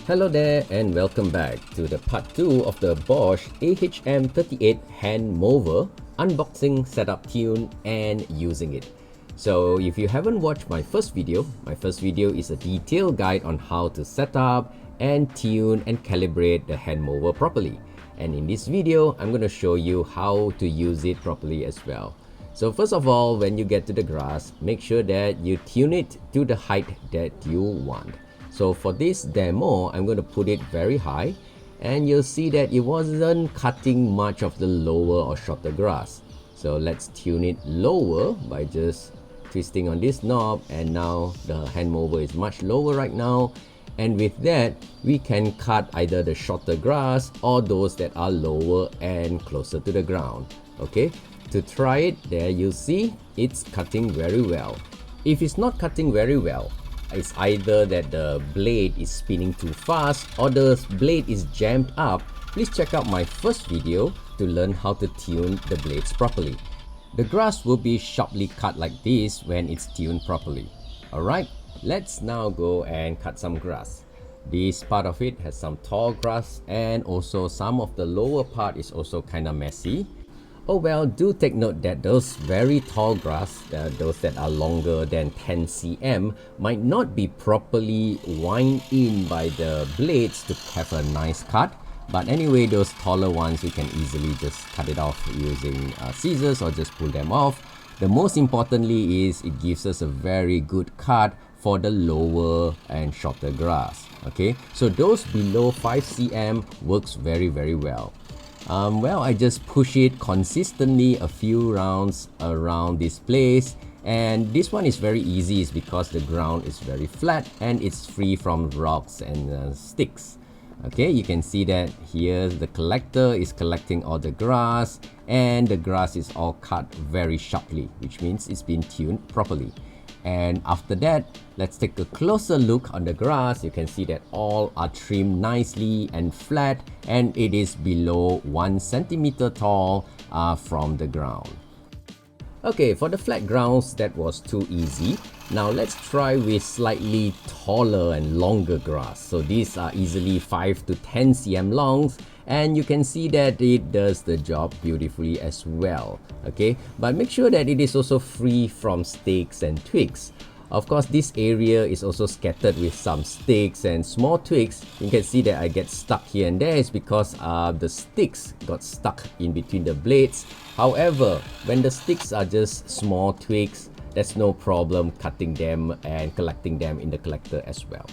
Hello there and welcome back to the part 2 of the Bosch AHM38 Hand Mover unboxing, setup, tune and using it. So if you haven't watched my first video is a detailed guide on how to set up and tune and calibrate the hand mower properly. And in this video, I'm going to show you how to use it properly as well. So first of all, when you get to the grass, make sure that you tune it to the height that you want. So for this demo, I'm going to put it very high and you'll see that it wasn't cutting much of the lower or shorter grass. So let's tune it lower by just twisting on this knob, and now the hand mower is much lower right now. And with that, we can cut either the shorter grass or those that are lower and closer to the ground. Okay, to try it, there you see it's cutting very well. If it's not cutting very well, it's either that the blade is spinning too fast or the blade is jammed up. Please check out my first video to learn how to tune the blades properly. The grass will be sharply cut like this when it's tuned properly. Alright, let's now go and cut some grass. This part of it has some tall grass and also some of the lower part is also kind of messy. Oh well, do take note that those very tall grass, those that are longer than 10 cm, might not be properly wound in by the blades to have a nice cut. But anyway, those taller ones, you can easily just cut it off using scissors or just pull them off. The most importantly is it gives us a very good cut for the lower and shorter grass. Okay, so those below 5 cm works very well. Well, I just push it consistently a few rounds around this place, and this one is very easy is because the ground is very flat and it's free from rocks and sticks. Okay, you can see that here the collector is collecting all the grass and the grass is all cut very sharply, which means it's been tuned properly. And after that, let's take a closer look on the grass. You can see that all are trimmed nicely and flat, and it is below 1 centimeter tall from the ground. Okay, for the flat grounds, that was too easy. Now let's try with slightly taller and longer grass. So these are easily 5 to 10 cm longs, and you can see that it does the job beautifully as well. Okay, but make sure that it is also free from sticks and twigs. Of course, this area is also scattered with some sticks and small twigs. You can see that I get stuck here and there is because the sticks got stuck in between the blades. However, when the sticks are just small twigs, there's no problem cutting them and collecting them in the collector as well.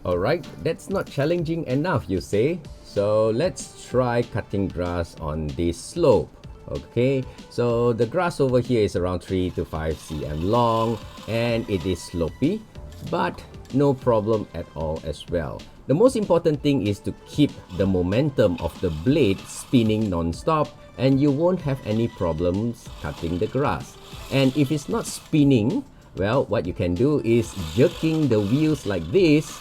Alright, that's not challenging enough, you say? So let's try cutting grass on this slope. Okay, so the grass over here is around 3 to 5 cm long and it is slopey, but no problem at all as well. The most important thing is to keep the momentum of the blade spinning non-stop, and you won't have any problems cutting the grass. And if it's not spinning, well, what you can do is jerking the wheels like this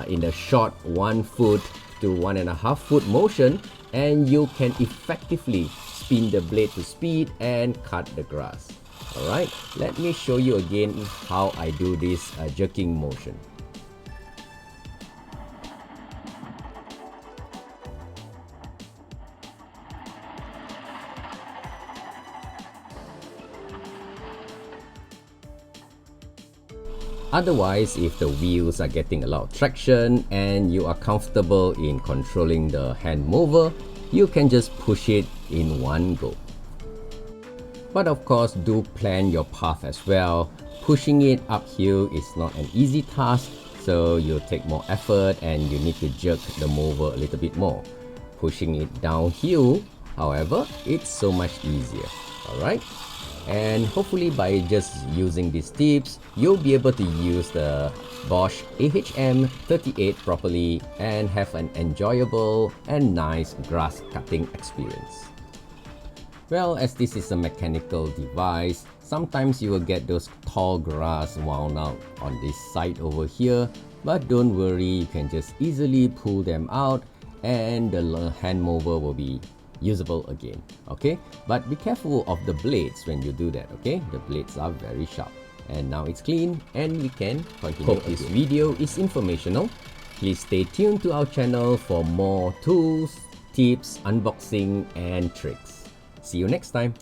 in a short 1 foot to 1.5 foot motion, and you can effectively spin the blade to speed and cut the grass. Alright, let me show you again how I do this jerking motion. Otherwise, if the wheels are getting a lot of traction and you are comfortable in controlling the hand mover, you can just push it in one go. But of course, do plan your path as well. Pushing it uphill is not an easy task, so you'll take more effort and you need to jerk the mower a little bit more. Pushing it downhill, however, it's so much easier. Alright? And hopefully by just using these tips, you'll be able to use the Bosch AHM38 properly and have an enjoyable and nice grass cutting experience. Well, as this is a mechanical device, sometimes you will get those tall grass wound out on this side over here, but don't worry, you can just easily pull them out and the hand mower will be usable again. Okay, but be careful of the blades when you do that. Okay, the blades are very sharp. And now it's clean and we can continue. Hope this video is informational. Please stay tuned to our channel for more tools, tips, unboxing and tricks. See you next time.